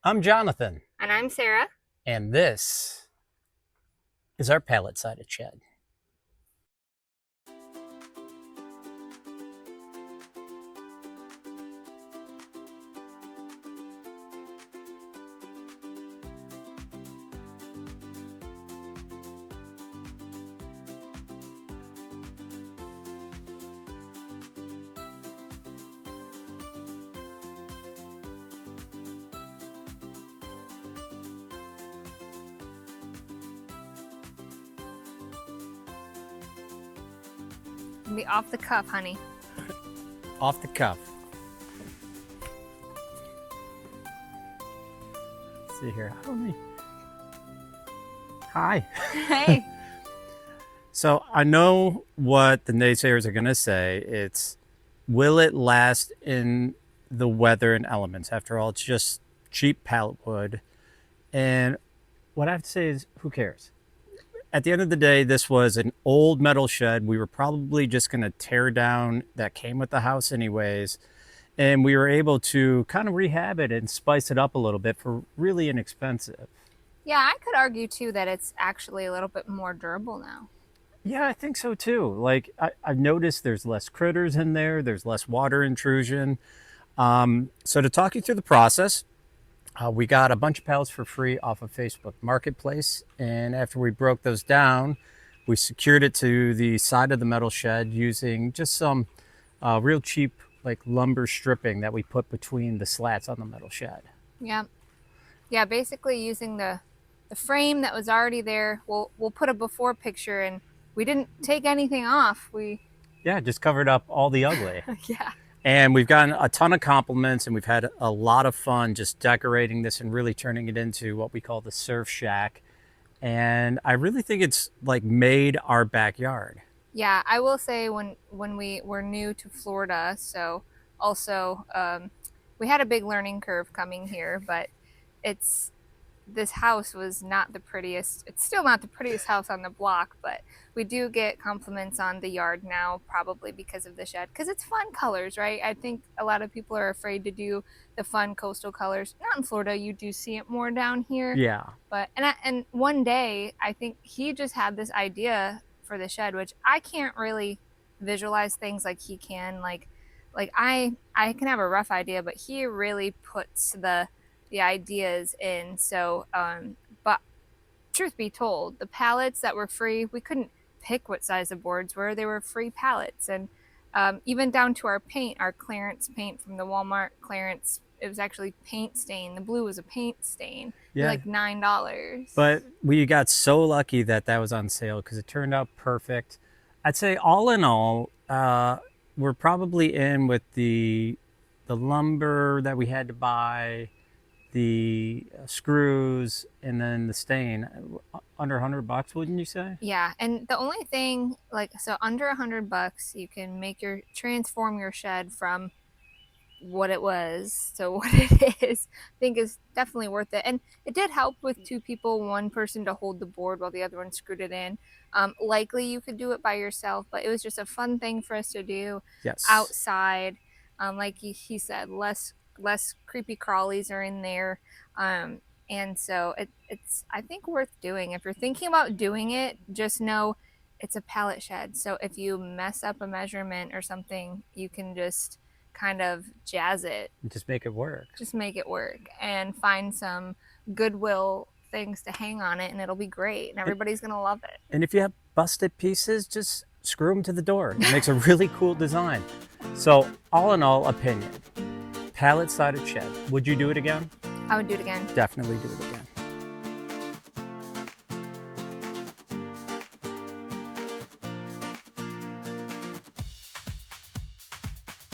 I'm Jonathan, And I'm Sarah. and this is our pallet-sided shed. Be off the cuff, honey. Off the cuff. Let's see here. Hi. Hey. So I know what the naysayers are going to say. It's, will it last in the weather and elements? After all, it's just cheap pallet wood. And what I have to say is, who cares? At the end of the day, this was an old metal shed. We were probably just going to tear down that came with the house anyways. And we were able to kind of rehab it and spice it up a little bit for really inexpensive. Yeah, I could argue too that it's actually a little bit more durable now. Yeah, I think so too. Like I've noticed there's less critters in there. There's less water intrusion. So to talk you through the process, we got a bunch of pallets for free off of Facebook Marketplace. And after we broke those down, we secured it to the side of the metal shed using just some real cheap like lumber stripping that we put between the slats on the metal shed. Yeah. Yeah, basically using the frame that was already there. We'll put a before picture, and we didn't take anything off. Yeah, just covered up all the ugly. Yeah. And we've gotten a ton of compliments, and we've had a lot of fun just decorating this and really turning it into what we call the surf shack. And I really think it's like made our backyard. Yeah, I will say when we were new to Florida, so also we had a big learning curve coming here, but it's this house was not the prettiest. It's still not the prettiest house on the block, but we do get compliments on the yard now, probably because of the shed, because it's fun colors, right? I think a lot of people are afraid to do the fun coastal colors. Not in Florida, you do see it more down here. Yeah. But and one day, I think he just had this idea for the shed, which I can't really visualize things like he can. Like I can have a rough idea, but he really puts the ideas in. So, but truth be told, the pallets that were free, we couldn't pick what size the boards were. They were free pallets, and even down to our paint, our clearance paint from the Walmart clearance. It was actually paint stain. The blue was a paint stain. Yeah. Like $9. But we got so lucky that that was on sale because it turned out perfect. I'd say all in all, we're probably in with the lumber that we had to buy, the screws, and then the stain under $100, wouldn't you say? Yeah, and the only thing, like, so under $100, you can transform your shed from what it was so what it is. I think is definitely worth it, and it did help with two people, one person to hold the board while the other one screwed it in. Likely you could do it by yourself, but it was just a fun thing for us to do. Yes. Outside. Like he said, less creepy crawlies are in there. And so it's I think worth doing. If you're thinking about doing it, just know it's a pallet shed, so if you mess up a measurement or something, you can just kind of jazz it. Just make it work. Just make it work and find some Goodwill things to hang on it, and it'll be great, and everybody's gonna love it. And if you have busted pieces, just screw them to the door. It makes a really cool design. So all in all, opinion, pallet-sided shed. Would you do it again? I would do it again. Definitely do it again.